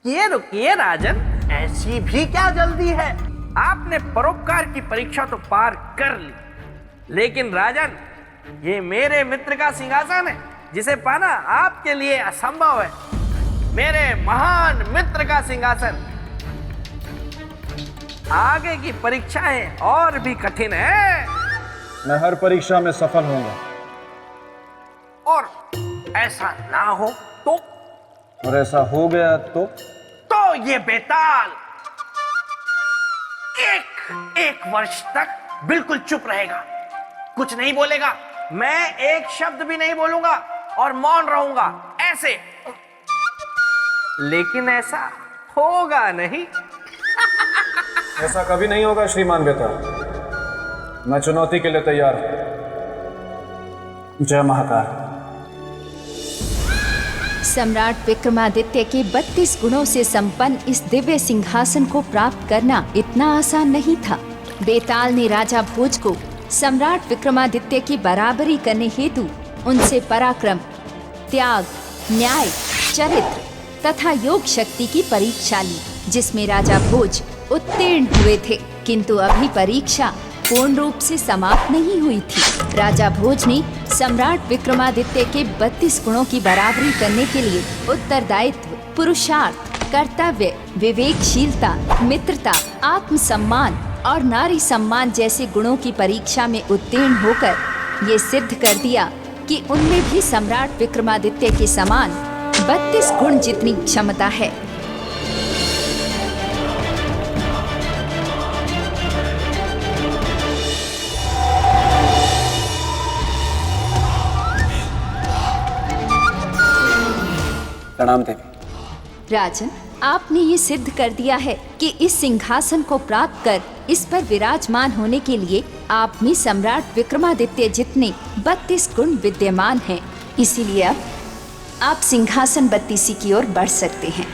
ये रुकिए राजन, ऐसी भी क्या जल्दी है? आपने परोपकार की परीक्षा तो पार कर ली, लेकिन राजन, ये मेरे मित्र का सिंहासन है जिसे पाना आपके लिए असंभव है। मेरे महान मित्र का सिंहासन। आगे की परीक्षाएं और भी कठिन है। मैं हर परीक्षा में सफल होऊंगा। और ऐसा ना हो तो? और ऐसा हो गया तो ये बेताल एक वर्ष तक बिल्कुल चुप रहेगा, कुछ नहीं बोलेगा। मैं एक शब्द भी नहीं बोलूंगा और मौन रहूंगा ऐसे। लेकिन ऐसा होगा नहीं। ऐसा कभी नहीं होगा श्रीमान बेताल। मैं चुनौती के लिए तैयार हूं। जय महाकाल। सम्राट विक्रमादित्य के 32 गुणों से संपन्न इस दिव्य सिंहासन को प्राप्त करना इतना आसान नहीं था। बेताल ने राजा भोज को सम्राट विक्रमादित्य की बराबरी करने हेतु उनसे पराक्रम, त्याग, न्याय, चरित्र तथा योग शक्ति की परीक्षा ली, जिसमें राजा भोज उत्तीर्ण हुए थे। किंतु अभी परीक्षा पूर्ण रूप से समाप्त नहीं हुई थी। राजा भोज ने सम्राट विक्रमादित्य के 32 गुणों की बराबरी करने के लिए उत्तरदायित्व, पुरुषार्थ, कर्तव्य, विवेकशीलता, मित्रता, आत्मसम्मान और नारी सम्मान जैसे गुणों की परीक्षा में उत्तीर्ण होकर ये सिद्ध कर दिया कि उनमें भी सम्राट विक्रमादित्य के समान 32 गुण जितनी क्षमता है। प्रणाम देवी। राजन, आपने ये सिद्ध कर दिया है कि इस सिंहासन को प्राप्त कर इस पर विराजमान होने के लिए आप में सम्राट विक्रमादित्य जितने 32 गुण विद्यमान हैं। इसीलिए अब आप सिंहासन 32 की ओर बढ़ सकते हैं।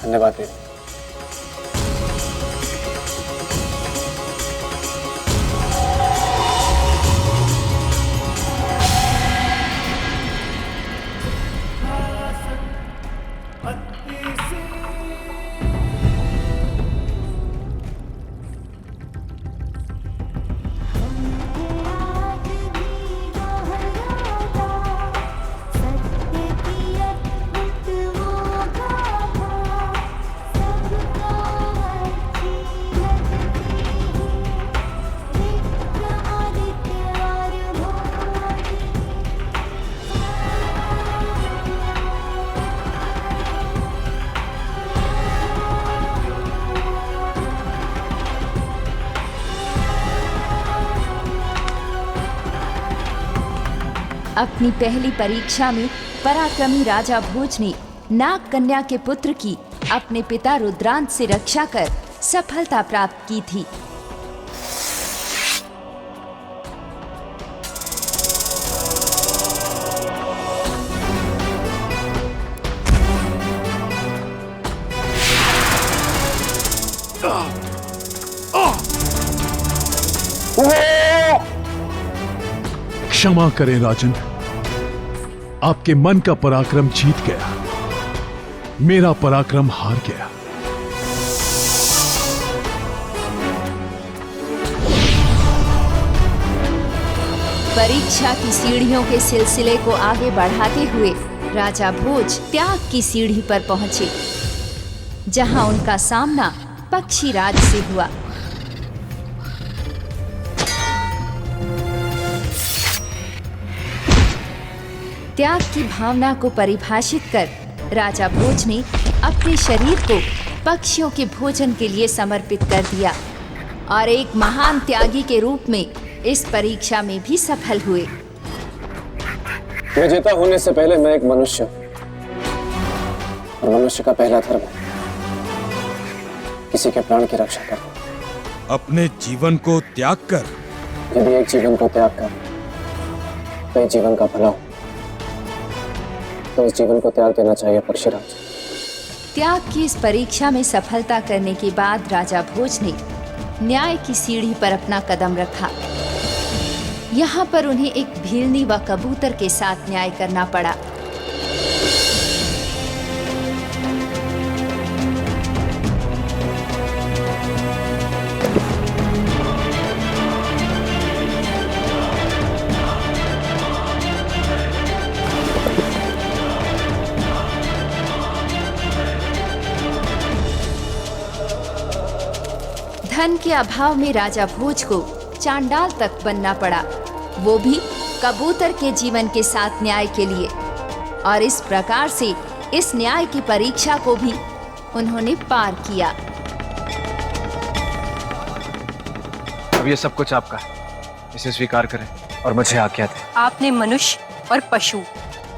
धन्यवाद देवी। अपनी पहली परीक्षा में पराक्रमी राजा भोज ने नाग कन्या के पुत्र की अपने पिता रुद्रांत से रक्षा कर सफलता प्राप्त की थी। क्षमा करें राजन, आपके मन का पराक्रम जीत गया, मेरा पराक्रम हार गया। परीक्षा की सीढ़ियों के सिलसिले को आगे बढ़ाते हुए राजा भोज त्याग की सीढ़ी पर पहुंचे, जहां उनका सामना पक्षीराज से हुआ। त्याग की भावना को परिभाषित कर राजा भोज ने अपने शरीर को पक्षियों के भोजन के लिए समर्पित कर दिया और एक महान त्यागी के रूप में इस परीक्षा में भी सफल हुए। विजेता होने से पहले मैं एक मनुष्य और मनुष्य का पहला धर्म है किसी के प्राण की रक्षा करना। अपने जीवन को त्याग कर, यदि एक जीवन को त्याग कर तो एक जीवन का भला हो, तो इस जीवन को त्याग देना चाहिए पक्षीराज। त्याग की इस परीक्षा में सफलता करने के बाद राजा भोज ने न्याय की सीढ़ी पर अपना कदम रखा। यहाँ पर उन्हें एक भीलनी व कबूतर के साथ न्याय करना पड़ा। धन के अभाव में राजा भोज को चांडाल तक बनना पड़ा, वो भी कबूतर के जीवन के साथ न्याय के लिए। और इस प्रकार से इस न्याय की परीक्षा को भी उन्होंने पार किया। अब ये सब कुछ आपका है, इसे स्वीकार करें और मुझे आज्ञा दें। आपने मनुष्य और पशु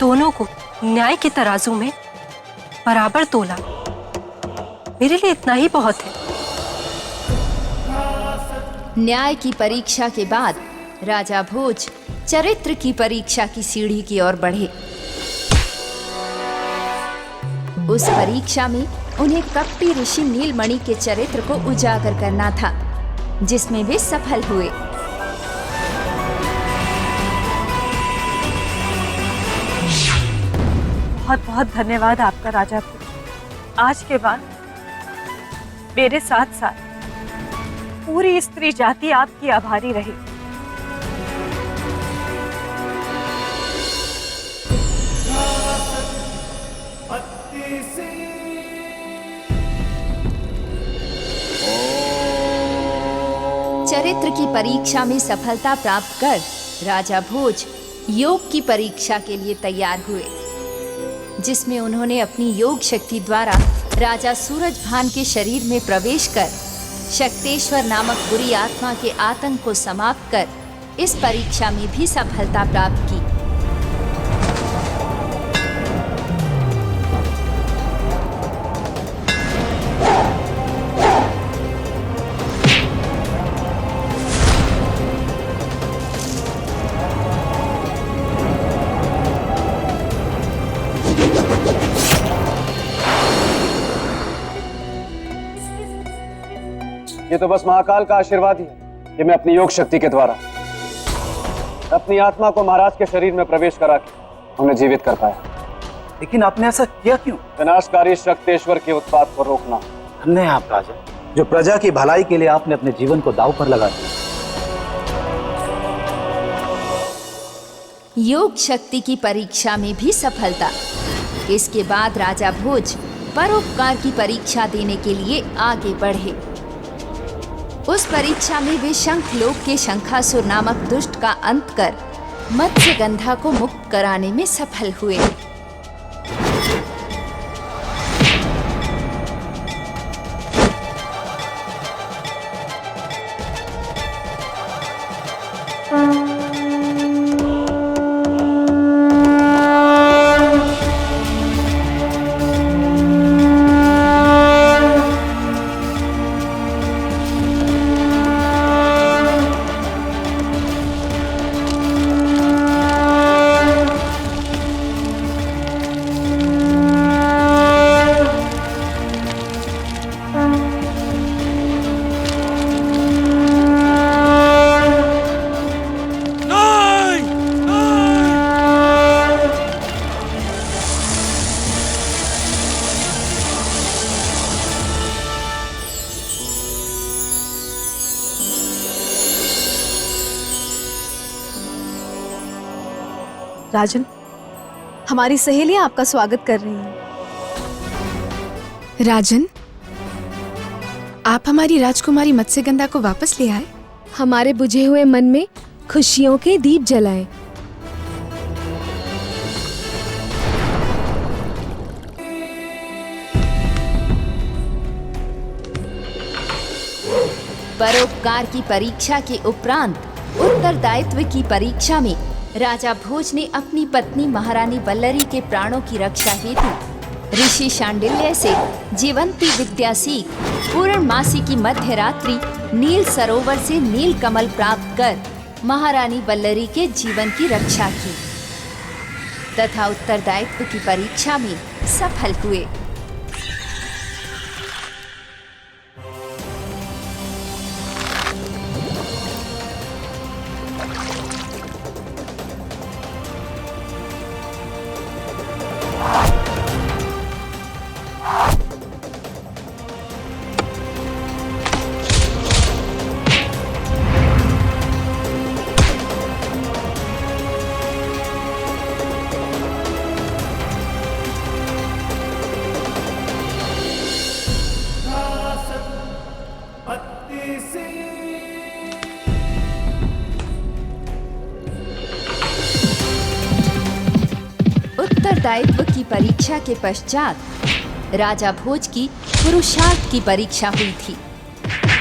दोनों को न्याय के तराजू में बराबर तोला। मेरे लिए इतना ही बहुत है। न्याय की परीक्षा के बाद राजा भोज चरित्र की परीक्षा की सीढ़ी की ओर बढ़े। उस परीक्षा में उन्हें कपटी ऋषि नीलमणि के चरित्र को उजागर करना था, जिसमें वे सफल हुए। बहुत बहुत धन्यवाद आपका राजा भोज। आज के बाद मेरे साथ साथ पूरी स्त्री जाति आपकी आभारी रही। चरित्र की परीक्षा में सफलता प्राप्त कर राजा भोज योग की परीक्षा के लिए तैयार हुए, जिसमें उन्होंने अपनी योग शक्ति द्वारा राजा सूरजभान के शरीर में प्रवेश कर शक्तेश्वर नामक बुरी आत्मा के आतंक को समाप्त कर इस परीक्षा में भी सफलता प्राप्त की। ये तो बस महाकाल का आशीर्वाद ही है कि मैं अपनी योग शक्ति के द्वारा अपनी आत्मा को महाराज के शरीर में प्रवेश करा के उन्हें जीवित कर पाया। लेकिन आपने ऐसा किया क्यों? विनाशकारी शक्तेश्वर के उत्पात को रोकना। धन्य आप राजा, जो प्रजा की भलाई के लिए आपने अपने जीवन को दांव पर लगा दिया। योग शक्ति की परीक्षा में भी सफलता। इसके बाद राजा भोज परोपकार की परीक्षा देने के लिए आगे बढ़े। उस परीक्षा में वे शंखलोक के शंखासुर नामक दुष्ट का अंत कर मत्स्यगंधा को मुक्त कराने में सफल हुए। राजन, हमारी सहेलियां आपका स्वागत कर रही हैं। राजन, आप हमारी राजकुमारी मत्स्यगंधा को वापस ले आए। हमारे बुझे हुए मन में खुशियों के दीप जलाएं। परोपकार की परीक्षा के उपरांत उत्तरदायित्व की परीक्षा में राजा भोज ने अपनी पत्नी महारानी वल्लरी के प्राणों की रक्षा हेतु ऋषि शांडिल्य से जीवंती विद्या सीख पूर्णमासी की मध्य रात्रि नील सरोवर से नील कमल प्राप्त कर महारानी वल्लरी के जीवन की रक्षा की तथा उत्तरदायित्व की परीक्षा में सफल हुए। परीक्षा के पश्चात राजा भोज की पुरुषार्थ की परीक्षा हुई थी,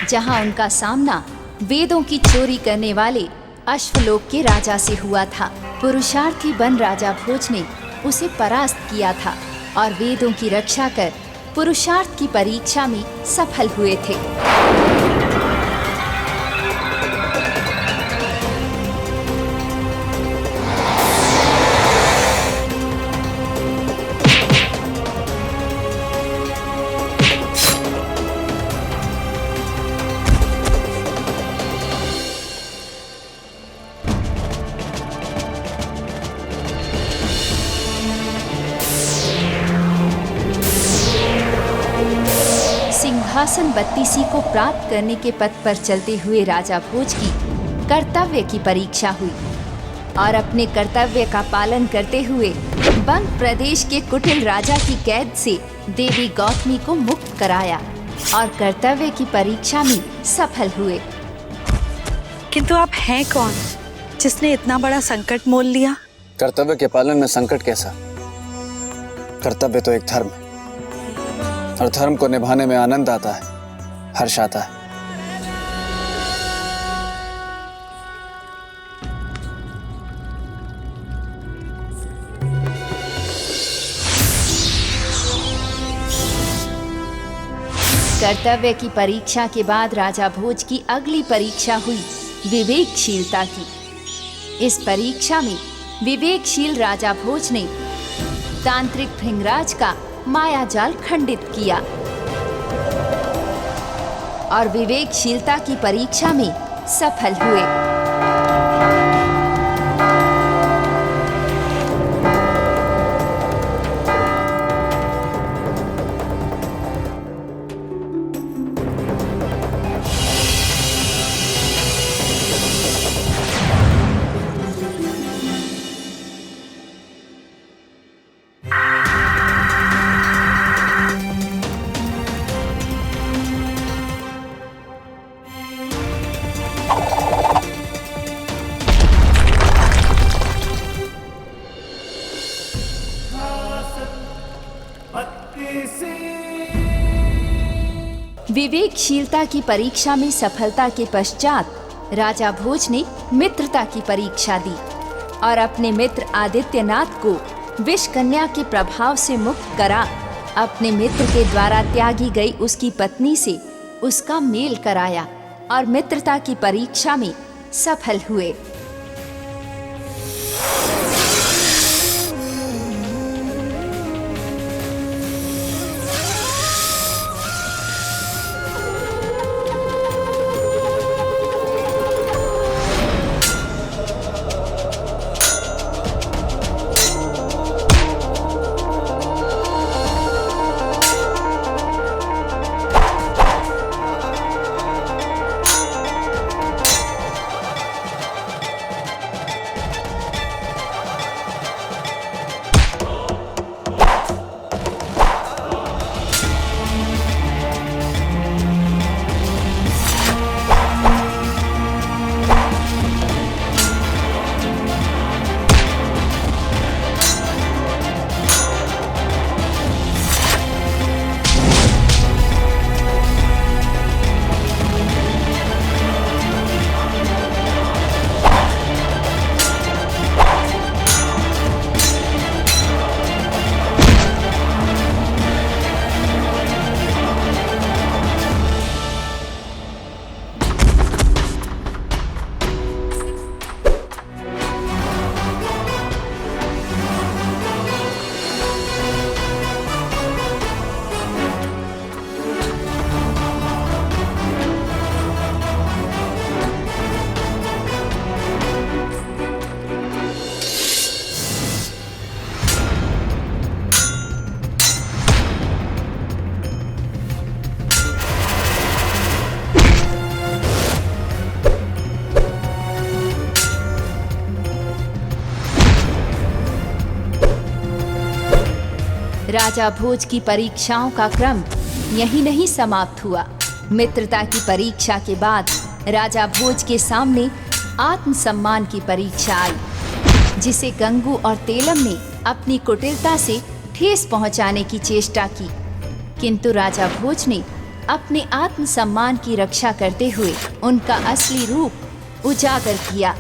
जहां उनका सामना वेदों की चोरी करने वाले अश्वलोक के राजा से हुआ था। पुरुषार्थी बन राजा भोज ने उसे परास्त किया था और वेदों की रक्षा कर पुरुषार्थ की परीक्षा में सफल हुए थे। सिंहासन 32 को प्राप्त करने के पथ पर चलते हुए राजा भोज की कर्तव्य की परीक्षा हुई और अपने कर्तव्य का पालन करते हुए बंग प्रदेश के कुटिल राजा की कैद से देवी गौतमी को मुक्त कराया और कर्तव्य की परीक्षा में सफल हुए। किंतु आप हैं कौन जिसने इतना बड़ा संकट मोल लिया? कर्तव्य के पालन में संकट कैसा? कर्तव्य तो एक धर्म है और धर्म को निभाने में आनंद आता है, हर्ष आता है। कर्तव्य की परीक्षा के बाद राजा भोज की अगली परीक्षा हुई विवेकशीलता की। इस परीक्षा में विवेकशील राजा भोज ने तांत्रिक भृंगराज का मायाजाल खंडित किया और विवेकशीलता की परीक्षा में सफल हुए। विवेकशीलता की परीक्षा में सफलता के पश्चात राजा भोज ने मित्रता की परीक्षा दी और अपने मित्र आदित्यनाथ को विष कन्या के प्रभाव से मुक्त करा अपने मित्र के द्वारा त्यागी गई उसकी पत्नी से उसका मेल कराया और मित्रता की परीक्षा में सफल हुए। राजा भोज की परीक्षाओं का क्रम यही नहीं समाप्त हुआ। मित्रता की परीक्षा के बाद राजा भोज के सामने आत्मसम्मान की परीक्षा आई, जिसे गंगू और तेलम ने अपनी कुटिलता से ठेस पहुंचाने की चेष्टा की, किंतु राजा भोज ने अपने आत्मसम्मान की रक्षा करते हुए उनका असली रूप उजागर किया।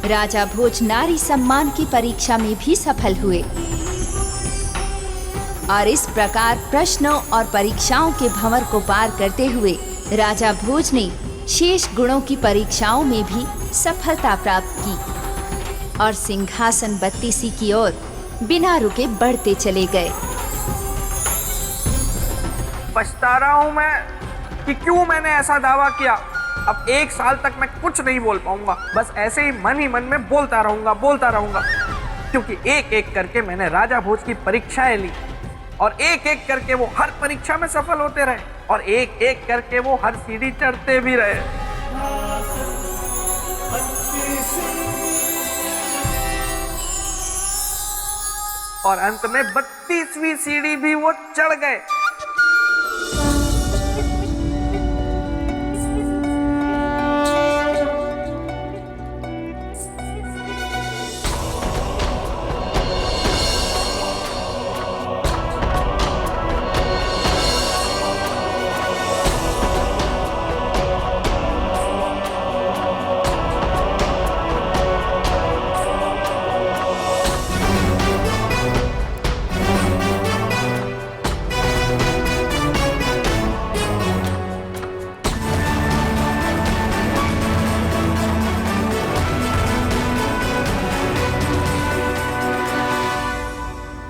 राजा भोज नारी सम्मान की परीक्षा में भी सफल हुए और इस प्रकार प्रश्नों और परीक्षाओं के भंवर को पार करते हुए राजा भोज ने शेष गुणों की परीक्षाओं में भी सफलता प्राप्त की और सिंहासन बत्तीसी की ओर बिना रुके बढ़ते चले गए। पछता रहा हूं मैं कि क्यों मैंने ऐसा दावा किया। अब 1 साल तक मैं कुछ नहीं बोल पाऊंगा, बस ऐसे ही मन में बोलता रहूंगा, क्योंकि एक एक करके मैंने राजा भोज की परीक्षाएं ली और एक एक करके वो हर परीक्षा में सफल होते रहे और एक एक करके वो हर सीढ़ी चढ़ते भी रहे। और अंत में 32वीं सीढ़ी भी वो चढ़ गए।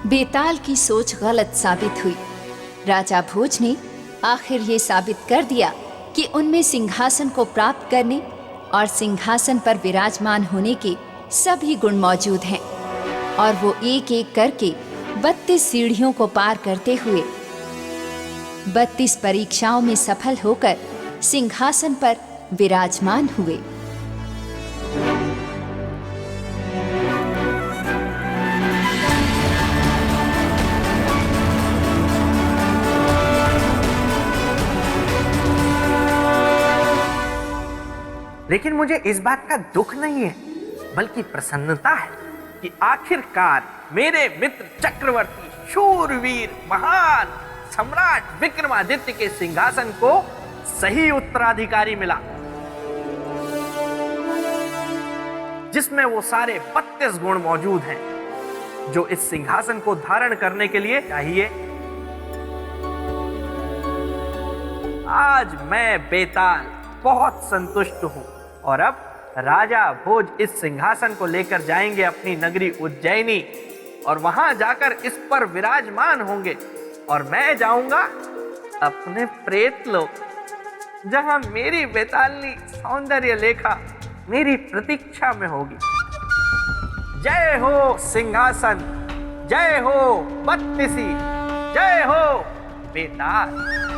बेताल की सोच गलत साबित हुई। राजा भोज ने आखिर ये साबित कर दिया कि उनमें सिंहासन को प्राप्त करने और सिंहासन पर विराजमान होने के सभी गुण मौजूद हैं और वो एक एक करके 32 सीढ़ियों को पार करते हुए 32 परीक्षाओं में सफल होकर सिंहासन पर विराजमान हुए। लेकिन मुझे इस बात का दुख नहीं है, बल्कि प्रसन्नता है कि आखिरकार मेरे मित्र चक्रवर्ती शूरवीर महान सम्राट विक्रमादित्य के सिंहासन को सही उत्तराधिकारी मिला, जिसमें वो सारे 32 गुण मौजूद हैं जो इस सिंहासन को धारण करने के लिए चाहिए। आज मैं बेताल बहुत संतुष्ट हूं और अब राजा भोज इस सिंहासन को लेकर जाएंगे अपनी नगरी उज्जैनी और वहां जाकर इस पर विराजमान होंगे और मैं जाऊंगा अपने प्रेत लोक, जहां मेरी बेतालनी सौंदर्य लेखा मेरी प्रतीक्षा में होगी। जय हो सिंहासन, जय हो बत्तीसी, जय हो बेताल।